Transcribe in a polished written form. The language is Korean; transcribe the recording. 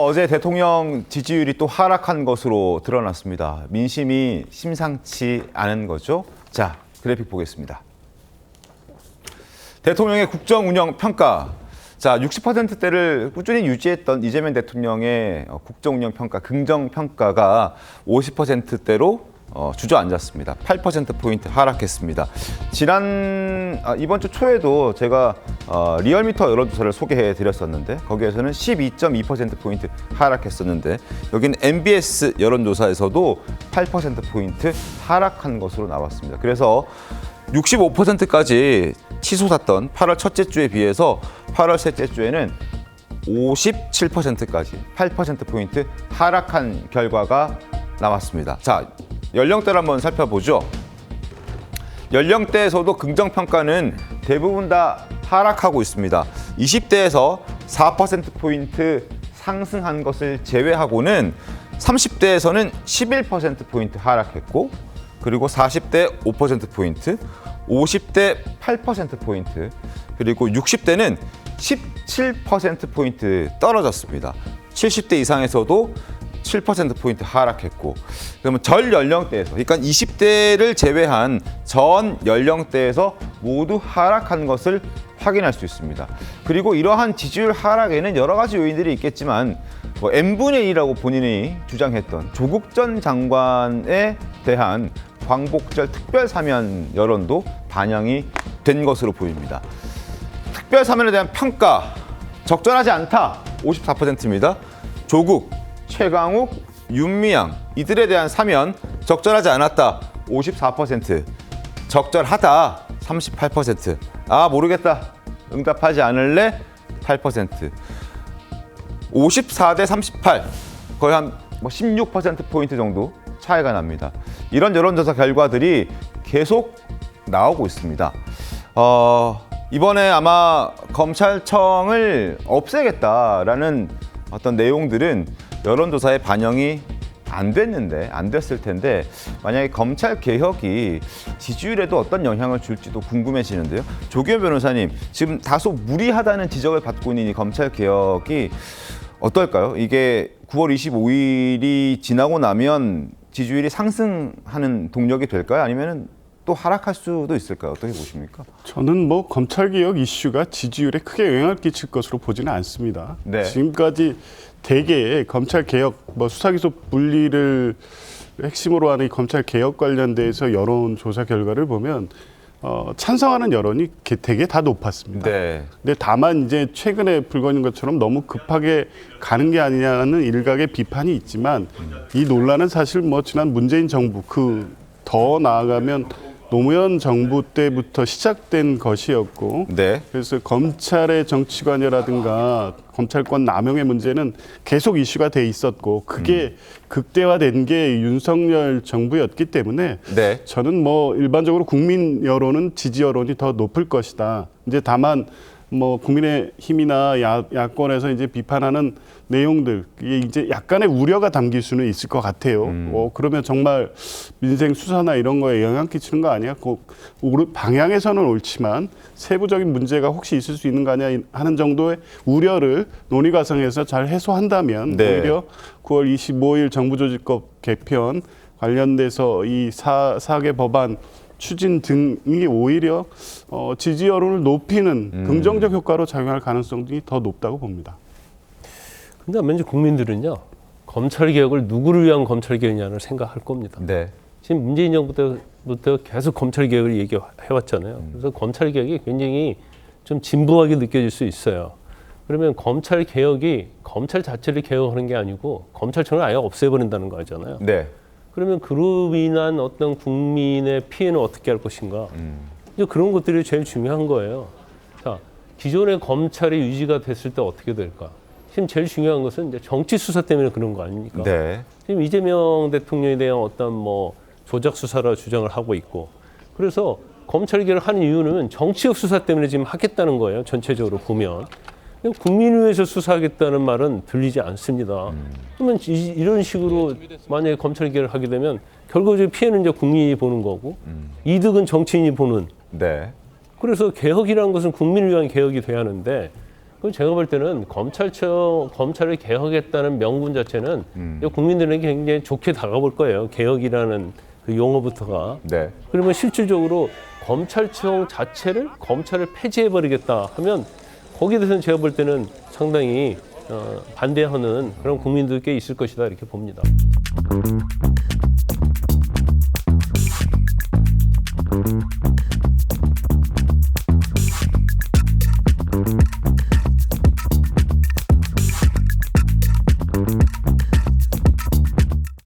어제 대통령 지지율이 또 하락한 것으로 드러났습니다. 민심이 심상치 않은 거죠. 자, 그래픽 보겠습니다. 대통령의 국정 운영 평가. 자, 60%대를 꾸준히 유지했던 이재명 대통령의 국정 운영 평가, 긍정 평가가 50%대로 주저앉았습니다. 8%포인트 하락했습니다. 이번 주 초에도 제가 리얼미터 여론조사를 소개해 드렸었는데 거기에서는 12.2%포인트 하락했었는데 여기는 MBS 여론조사에서도 8%포인트 하락한 것으로 나왔습니다. 그래서 65%까지 치솟았던 8월 첫째 주에 비해서 8월 셋째 주에는 57%까지 8%포인트 하락한 결과가 나왔습니다. 자, 연령대를 한번 살펴보죠. 연령대에서도 긍정평가는 대부분 다 하락하고 있습니다. 20대에서 4%포인트 상승한 것을 제외하고는 30대에서는 11%포인트 하락했고 그리고 40대 5%포인트, 50대 8%포인트, 그리고 60대는 17%포인트 떨어졌습니다. 70대 이상에서도 7%포인트 하락했고 그러면 전 연령대에서 그러니까 20대를 제외한 전 연령대에서 모두 하락한 것을 확인할 수 있습니다. 그리고 이러한 지지율 하락에는 여러 가지 요인들이 있겠지만 n분의 1이라고 본인이 주장했던 조국 전 장관에 대한 광복절 특별 사면 여론도 반영이 된 것으로 보입니다. 특별 사면에 대한 평가 적절하지 않다 54%입니다. 조국, 최강욱, 윤미향 이들에 대한 사면 적절하지 않았다 54%, 적절하다 38%, 아 모르겠다 응답하지 않을래 8%, 54대 38 거의 한 16%포인트 정도 차이가 납니다. 이런 여론조사 결과들이 계속 나오고 있습니다. 이번에 아마 검찰청을 없애겠다라는 어떤 내용들은 여론조사에 반영이 안 됐을 텐데 만약에 검찰 개혁이 지지율에도 어떤 영향을 줄지도 궁금해지는데요. 조기현 변호사님, 지금 다소 무리하다는 지적을 받고 있는 이 검찰 개혁이 어떨까요? 이게 9월 25일이 지나고 나면 지지율이 상승하는 동력이 될까요? 아니면 또 하락할 수도 있을까요? 어떻게 보십니까? 저는 검찰개혁 이슈가 지지율에 크게 영향을 끼칠 것으로 보지는 않습니다. 네. 지금까지 대개 검찰개혁, 수사기소 분리를 핵심으로 하는 이 검찰개혁 관련돼서 여론조사 결과를 보면 찬성하는 여론이 되게 다 높았습니다. 네. 근데 다만 이제 최근에 불거진 것처럼 너무 급하게 가는 게 아니냐는 일각의 비판이 있지만 이 논란은 사실 지난 문재인 정부 더 나아가면 노무현 정부 때부터 시작된 것이었고 네. 그래서 검찰의 정치관여라든가 검찰권 남용의 문제는 계속 이슈가 돼 있었고 그게 극대화된 게 윤석열 정부였기 때문에 네. 저는 일반적으로 국민 여론은 지지 여론이 더 높을 것이다. 이제 다만 국민의힘이나 야권에서 이제 비판하는 내용들 이게 이제 약간의 우려가 담길 수는 있을 것 같아요. 그러면 정말 민생 수사나 이런 거에 영향 끼치는 거 아니야? 방향에서는 옳지만 세부적인 문제가 혹시 있을 수 있는 거 아니야 하는 정도의 우려를 논의 과정에서 잘 해소한다면 네. 오히려 9월 25일 정부조직법 개편 관련돼서 이 4개 법안 추진 등이 오히려 지지 여론을 높이는 긍정적 효과로 작용할 가능성이 더 높다고 봅니다. 근데 아마 이제 국민들은요, 검찰 개혁을 누구를 위한 검찰 개혁이냐를 생각할 겁니다. 네. 지금 문재인 정부 때부터 계속 검찰 개혁을 얘기해왔잖아요. 그래서 검찰 개혁이 굉장히 좀 진부하게 느껴질 수 있어요. 그러면 검찰 개혁이 검찰 자체를 개혁하는 게 아니고 검찰청을 아예 없애버린다는 거잖아요. 네. 그러면 그로 인한 어떤 국민의 피해는 어떻게 할 것인가? 이제 그런 것들이 제일 중요한 거예요. 자, 기존의 검찰이 유지가 됐을 때 어떻게 될까? 지금 제일 중요한 것은 이제 정치 수사 때문에 그런 거 아닙니까? 네. 지금 이재명 대통령에 대한 어떤 조작 수사라 주장을 하고 있고, 그래서 검찰 개혁을 하는 이유는 정치적 수사 때문에 지금 하겠다는 거예요. 전체적으로 보면. 국민을 위해서 수사하겠다는 말은 들리지 않습니다. 그러면 이런 식으로 만약에 검찰 개혁을 하게 되면 결과적으로 피해는 이제 국민이 보는 거고 이득은 정치인이 보는. 네. 그래서 개혁이라는 것은 국민을 위한 개혁이 돼야 하는데 그 제가 볼 때는 검찰을 개혁했다는 명분 자체는 국민들에게 굉장히 좋게 다가올 거예요. 개혁이라는 그 용어부터가. 네. 그러면 실질적으로 검찰청 자체를 검찰을 폐지해버리겠다 하면 거기에 대해서는 제가 볼 때는 상당히 반대하는 그런 국민들이 꽤 있을 것이다 이렇게 봅니다.